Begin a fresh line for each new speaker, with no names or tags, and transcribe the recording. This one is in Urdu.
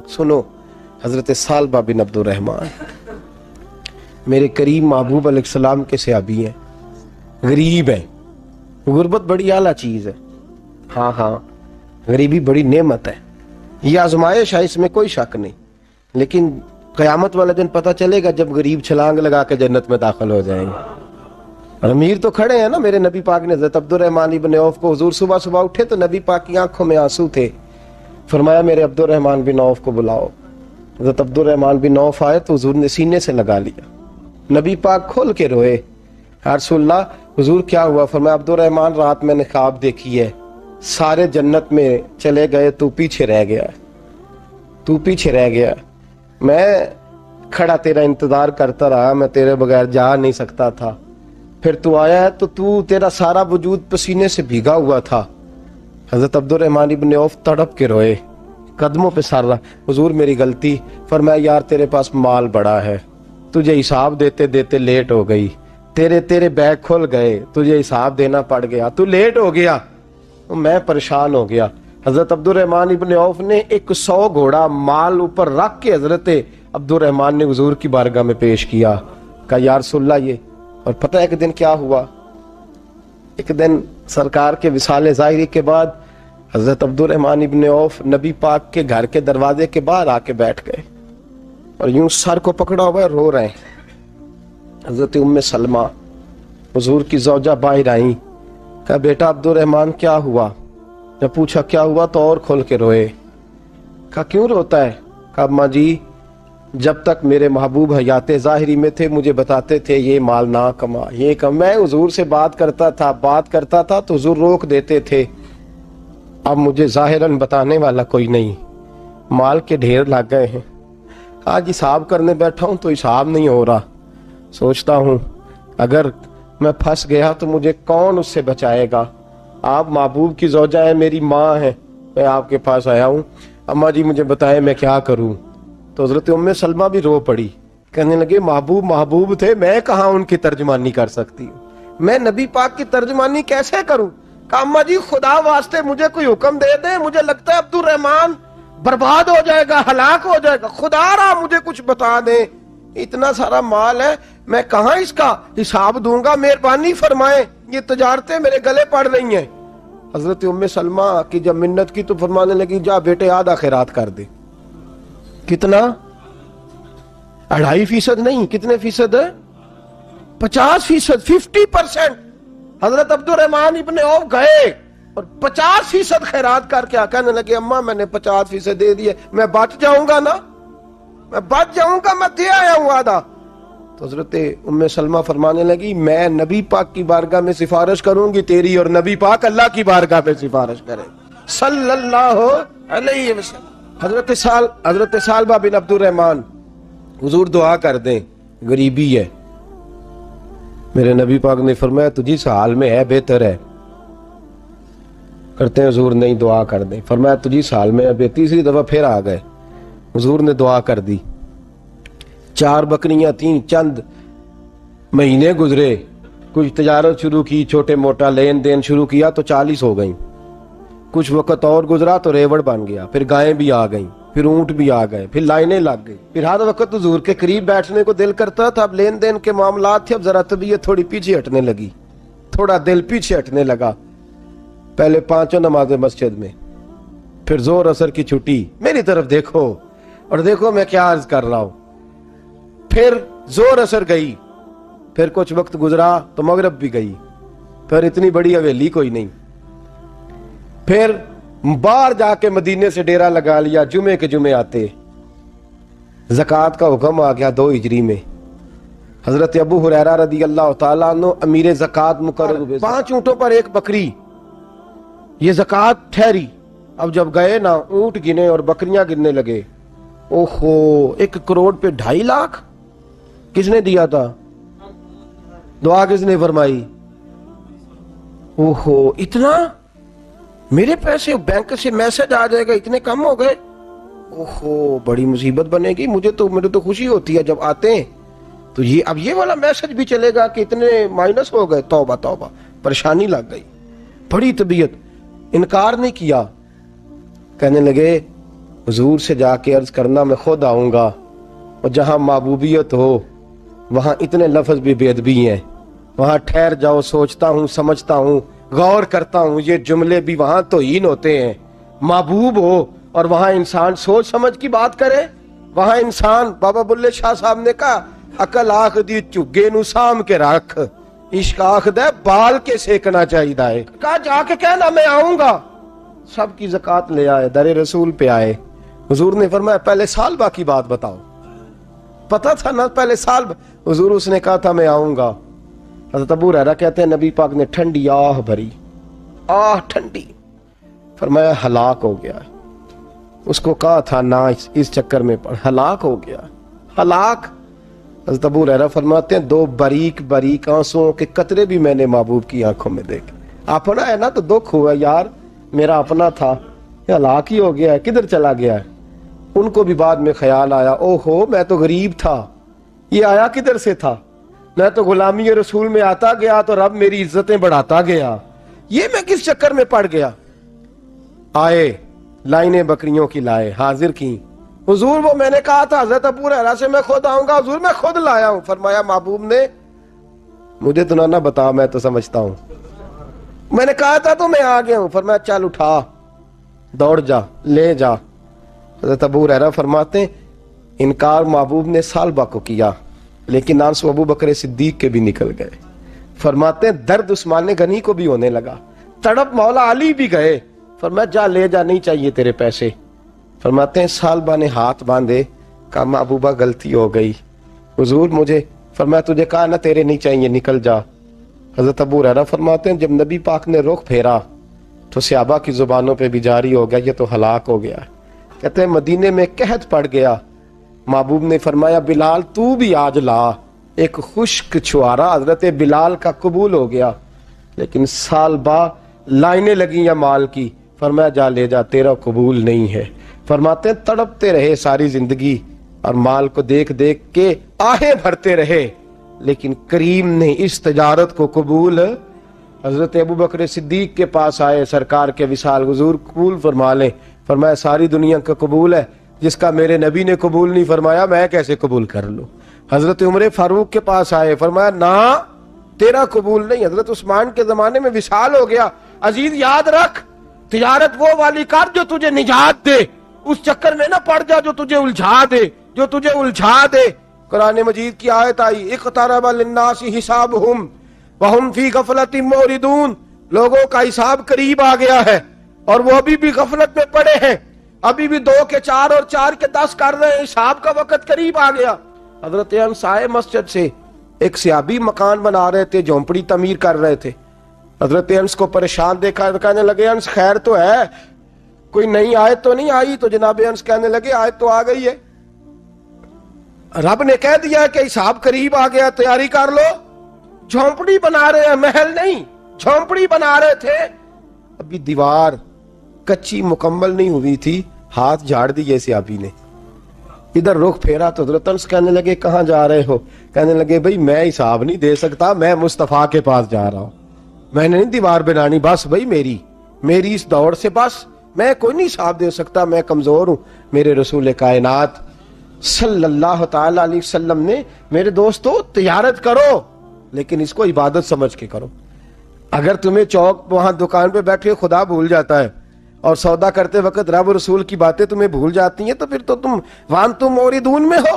سنو حضرت سالبہ بن عبد الرحمن میرے کریم محبوب علیہ السلام کے صحابی ہیں، غریب ہیں. غربت بڑی اعلیٰ چیز ہے. ہاں غریبی بڑی نعمت ہے، یہ آزمائش ہے، اس میں کوئی شک نہیں. لیکن قیامت والا دن پتہ چلے گا جب غریب چھلانگ لگا کے جنت میں داخل ہو جائیں گے. اور امیر تو کھڑے ہیں نا. میرے نبی پاک نے حضرت عبد الرحمن بن عوف کو، حضور صبح صبح اٹھے تو نبی پاک کی آنکھوں میں آنسو تھے. فرمایا میرے عبد الرحمن بن عوف کو بلاؤ. حضرت عبد الرحمن بن عوف آئے تو حضور نے سینے سے لگا لیا. نبی پاک کھول کے روئے. یا رسول اللہ حضور کیا ہوا؟ فرمایا عبد الرحمن رات میں نے خواب دیکھی ہے، سارے جنت میں چلے گئے، تو پیچھے رہ گیا. تو پیچھے رہ گیا. میں کھڑا تیرا انتظار کرتا رہا، میں تیرے بغیر جا نہیں سکتا تھا. پھر تو آیا ہے تو تیرا سارا وجود پسینے سے بھیگا ہوا تھا. حضرت عبد الرحمن بن عوف تڑپ کے روئے، قدموں پہ سر رہا. حضور میری غلطی. فرمایا یار تیرے پاس مال بڑا ہے، تجھے حساب دیتے دیتے لیٹ ہو گئی. تیرے بیگ کھل گئے، تجھے حساب دینا پڑ گیا، تو لیٹ ہو گیا، میں پریشان ہو گیا. حضرت عبد الرحمن ابن عوف نے 100 گھوڑا مال اوپر رکھ کے حضرت عبد الرحمن نے حضور کی بارگاہ میں پیش کیا. کہا یا رسول اللہ یہ. اور پتہ ہے ایک دن کیا ہوا؟ ایک دن سرکار کے وصال ظاہری کے بعد حضرت عبد الرحمن ابن عوف نبی پاک کے گھر کے دروازے کے باہر آ کے بیٹھ گئے اور یوں سر کو پکڑا ہوا ہے، رو رہے ہیں. حضرت ام سلمہ حضور کی زوجہ باہر آئیں. کہا بیٹا عبد الرحمن کیا ہوا؟ جب پوچھا کیا ہوا تو اور کھول کے روئے. کہا کیوں روتا ہے؟ کہا اماں جی جب تک میرے محبوب حیات ظاہری میں تھے مجھے بتاتے تھے یہ مال نہ کما، یہ کم. میں حضور سے بات کرتا تھا تو حضور روک دیتے تھے. اب مجھے ظاہراً بتانے والا کوئی نہیں، مال کے ڈھیر لگ گئے ہیں. آج حساب کرنے بیٹھا ہوں تو حساب نہیں ہو رہا. سوچتا ہوں اگر میں پھنس گیا تو مجھے کون اس سے بچائے گا؟ آپ محبوب کی زوجہ ہیں، میری ماں ہیں، میں آپ کے پاس آیا ہوں. اماں جی مجھے بتائیں میں کیا کروں؟ تو حضرت ام سلمہ بھی رو پڑی. کہنے لگے محبوب تھے، میں کہاں ان کی ترجمانی کر سکتی ہوں، میں نبی پاک کی ترجمانی کیسے کروں؟ کہا اماں جی خدا واسطے مجھے کوئی حکم دے دیں، مجھے لگتا ہے عبد الرحمن برباد ہو جائے گا، ہلاک ہو جائے گا، خدا رہا مجھے کچھ بتا دیں. اتنا سارا مال ہے، میں کہاں اس کا حساب دوں گا، مہربانی فرمائیں، یہ تجارتیں میرے گلے پڑ رہی ہیں. حضرت ام سلمہ کی جب منت کی تو فرمانے لگی جا بیٹے آدھا خیرات کر دے. کتنا؟ 2.5% نہیں، کتنے فیصد ہے؟ 50%، 50%. حضرت عبد الرحمن ابن عوف گئے اور 50% خیرات کر کے کہنے لگے اماں میں نے 50% دے دیے، میں بچ جاؤں گا نا، میں بچ جاؤں گا، میں دے آیا ہوں آدھا. تو حضرت ام سلمہ فرمانے لگی میں نبی پاک کی بارگاہ میں سفارش کروں گی تیری، اور نبی پاک اللہ کی بارگاہ میں سفارش کرے صلی اللہ علیہ وسلم. حضرت سالبہ بن عبد الرحمن حضور دعا کر دیں، غریبی ہے. میرے نبی پاک نے فرمایا تجھی اس حال میں ہے بہتر ہے. کرتے ہیں حضور نہیں دعا کر دیں. فرمایا تجھی اس حال میں ہے. تیسری دفعہ پھر آ گئے، حضور نے دعا کر دی. 4 بکریاں تھیں، چند مہینے گزرے، کچھ تجارت شروع کی، چھوٹے موٹا لین دین شروع کیا تو 40 ہو گئیں. کچھ وقت اور گزرا تو ریوڑ بن گیا، پھر گائیں بھی آ گئیں، پھر اونٹ بھی آ گئے، پھر لائنیں لگ گئی. پھر ہر وقت حضور کے قریب بیٹھنے کو دل کرتا تھا. اب لین دین کے معاملات تھے، اب ذرا طبیعت تھوڑی پیچھے ہٹنے لگی، تھوڑا دل پیچھے ہٹنے لگا. پہلے 5 نمازیں مسجد میں، پھر زور اثر کی چھٹی، میری طرف دیکھو اور دیکھو میں کیا عرض کر رہا ہوں. پھر زور اثر گئی، پھر کچھ وقت گزرا تو مغرب بھی گئی، پھر اتنی بڑی حویلی کوئی نہیں. پھر باہر جا کے مدینے سے ڈیرا لگا لیا، جمعے کے جمعے آتے. زکوٰۃ کا حکم آ گیا 2 ہجری میں. حضرت ابو ہریرہ رضی اللہ تعالیٰ عنہ امیر زکوٰۃ مقرر ہوئے. 5 اونٹوں پر 1 بکری، یہ زکوٰۃ ٹھہری. اب جب گئے نا اونٹ گنے اور بکریاں گننے لگے، اوہو 1 کروڑ پہ 2.5 لاکھ کس نے دیا تھا؟ دعا کس نے فرمائی؟ اوہو اتنا، میرے پیسے بینک سے میسج آ جائے گا اتنے کم ہو گئے، اوہو بڑی مصیبت بنے گی. مجھے تو خوشی ہوتی ہے جب آتے ہیں تو یہ اب یہ والا میسج بھی چلے گا کہ اتنے مائنس ہو گئے. توبہ توبہ، پریشانی لگ گئی، بڑی طبیعت. انکار نہیں کیا، کہنے لگے حضور سے جا کے عرض کرنا میں خود آؤں گا، اور جہاں محبوبیت ہو وہاں اتنے لفظ بھی بے ادبی ہیں، وہاں ٹھہر جاؤ، سوچتا ہوں، سمجھتا ہوں، غور کرتا ہوں، یہ جملے بھی وہاں توہین ہوتے ہیں۔ محبوب ہو اور وہاں انسان سوچ سمجھ کی بات کرے، وہاں انسان، بابا بلے شاہ صاحب نے کہا عقل آخ دی چگے نو سام کے رکھ، عشق آخ دے بال کے سیکنا چاہیے ہے۔ کہا جا کے کہنا میں آؤں گا۔ سب کی زکوٰۃ لے آئے، در رسول پہ آئے، حضور نے فرمایا پہلے سالبہ کی بات بتاؤ، پتہ تھا نا پہلے سال؟ حضور اس نے کہا تھا میں آؤں گا۔ حضرت ابو ہریرہ کہتے ہیں نبی پاک نے ٹھنڈی آہ بھری، آہ ٹھنڈی، فرمایا ہلاک ہو گیا۔ اس کو کہا تھا نہ اس چکر میں پڑ، ہلاک ہو گیا، ہلاک۔ حضرت ابو ہریرہ فرماتے ہیں دو باریک باریک آنسوؤں کے قطرے بھی میں نے محبوب کی آنکھوں میں دیکھے۔ اپنا ہے نا تو دکھ ہوا، یار میرا اپنا تھا، ہلاک ہی ہو گیا ہے، کدھر چلا گیا ہے؟ ان کو بھی بعد میں خیال آیا، او ہو میں تو غریب تھا، یہ آیا کدھر سے تھا؟ میں تو غلامی رسول میں آتا گیا تو رب میری عزتیں بڑھاتا گیا، یہ میں کس چکر میں پڑ گیا؟ آئے لائنیں بکریوں کی لائے، حاضر کی، حضور وہ میں نے کہا تھا حضرت ابو ہریرہ سے میں خود آؤں گا، حضور میں خود لایا ہوں۔ فرمایا محبوب نے مجھے تو نہ بتا، میں تو سمجھتا ہوں، میں نے کہا تھا تو میں آ گیا ہوں۔ فرمایا چل اٹھا، دوڑ جا، لے جا۔ حضرت ابو ہریرہ فرماتے ہیں انکار محبوب نے سالبہ کو کیا، لیکن آنسو ابو بکر صدیق کے بھی نکل گئے۔ فرماتے ہیں درد عثمان غنی کو بھی ہونے لگا، تڑپ مولا علی بھی گئے۔ فرمایا جا لے جا، نہیں چاہیے تیرے پیسے۔ فرماتے ہیں سالبہ نے ہاتھ باندھے، کہا محبوبہ غلطی ہو گئی، حضور مجھے، فرمایا تجھے کہا نا تیرے نہیں چاہیے، نکل جا۔ حضرت ابو ہریرہ فرماتے ہیں جب نبی پاک نے رخ پھیرا تو صحابہ کی زبانوں پہ بھی جاری ہو گیا یہ تو ہلاک ہو گیا۔ کہتے ہیں مدینے میں قحط پڑ گیا، محبوب نے فرمایا بلال تو بھی آج لا، ایک خشک چھوارا حضرت بلال کا قبول ہو گیا۔ لیکن سالبہ لائنیں لگی یا مال کی، فرمایا جا لے جا، تیرا قبول نہیں ہے۔ فرماتے ہیں تڑپتے رہے ساری زندگی اور مال کو دیکھ دیکھ کے آہیں بھرتے رہے، لیکن کریم نے اس تجارت کو قبول۔ حضرت ابو بکر صدیق کے پاس آئے، سرکار کے وصال، حضور قبول فرما لیں۔ فرمایا ساری دنیا کا قبول ہے، جس کا میرے نبی نے قبول نہیں فرمایا میں کیسے قبول کر لوں؟ حضرت عمر فاروق کے پاس آئے، فرمایا نہ تیرا قبول نہیں۔ حضرت عثمان کے زمانے میں وصال ہو گیا۔ عزیز یاد رکھ، تجارت وہ والی کر جو تجھے نجات دے، اس چکر میں نہ پڑ جا جو تجھے الجھا دے، جو تجھے الجھا دے۔ قرآن مجید کی آیت آئی اقترب للناس حسابہم وہم فی غفلۃ معرضون، لوگوں کا حساب قریب آ گیا ہے اور وہ ابھی بھی غفلت میں پڑے ہیں، ابھی بھی 2 کے 4 اور 4 کے 10 کر رہے ہیں، حساب کا وقت قریب آ گیا۔ حضرت انس آئے مسجد سے، ایک صحابی مکان بنا رہے تھے، جھونپڑی تعمیر کر رہے تھے۔ حضرت انس کو پریشان دیکھا، کہنے لگے انس خیر تو ہے، کوئی نئی آیت تو نہیں آئی؟ تو جناب انس کہنے لگے آیت تو آ گئی ہے، رب نے کہہ دیا ہے کہ حساب قریب آ گیا، تیاری کر لو۔ جھونپڑی بنا رہے ہیں، محل نہیں، جھونپڑی بنا رہے تھے، ابھی دیوار کچی مکمل نہیں ہوئی تھی، ہاتھ جھاڑ دیے صحابی نے۔ ادھر رخ پھیرا تو حضرت انس کہنے لگے کہاں جا رہے ہو؟ کہنے لگے بھائی میں حساب نہیں دے سکتا، میں مصطفیٰ کے پاس جا رہا ہوں، میں نے نہیں دیوار بنانی، بس بھائی میری اس دوڑ سے بس میں کوئی نہیں حساب دے سکتا، میں کمزور ہوں۔ میرے رسول کائنات صلی اللہ تعالی علیہ وسلم نے میرے دوستو تجارت کرو لیکن اس کو عبادت سمجھ کے کرو۔ اگر تمہیں چوک وہاں دکان پہ بیٹھے خدا بھول جاتا ہے اور سودا کرتے وقت رب رسول کی باتیں تمہیں بھول جاتی ہیں تو پھر تو تم وانتم موردون میں ہو۔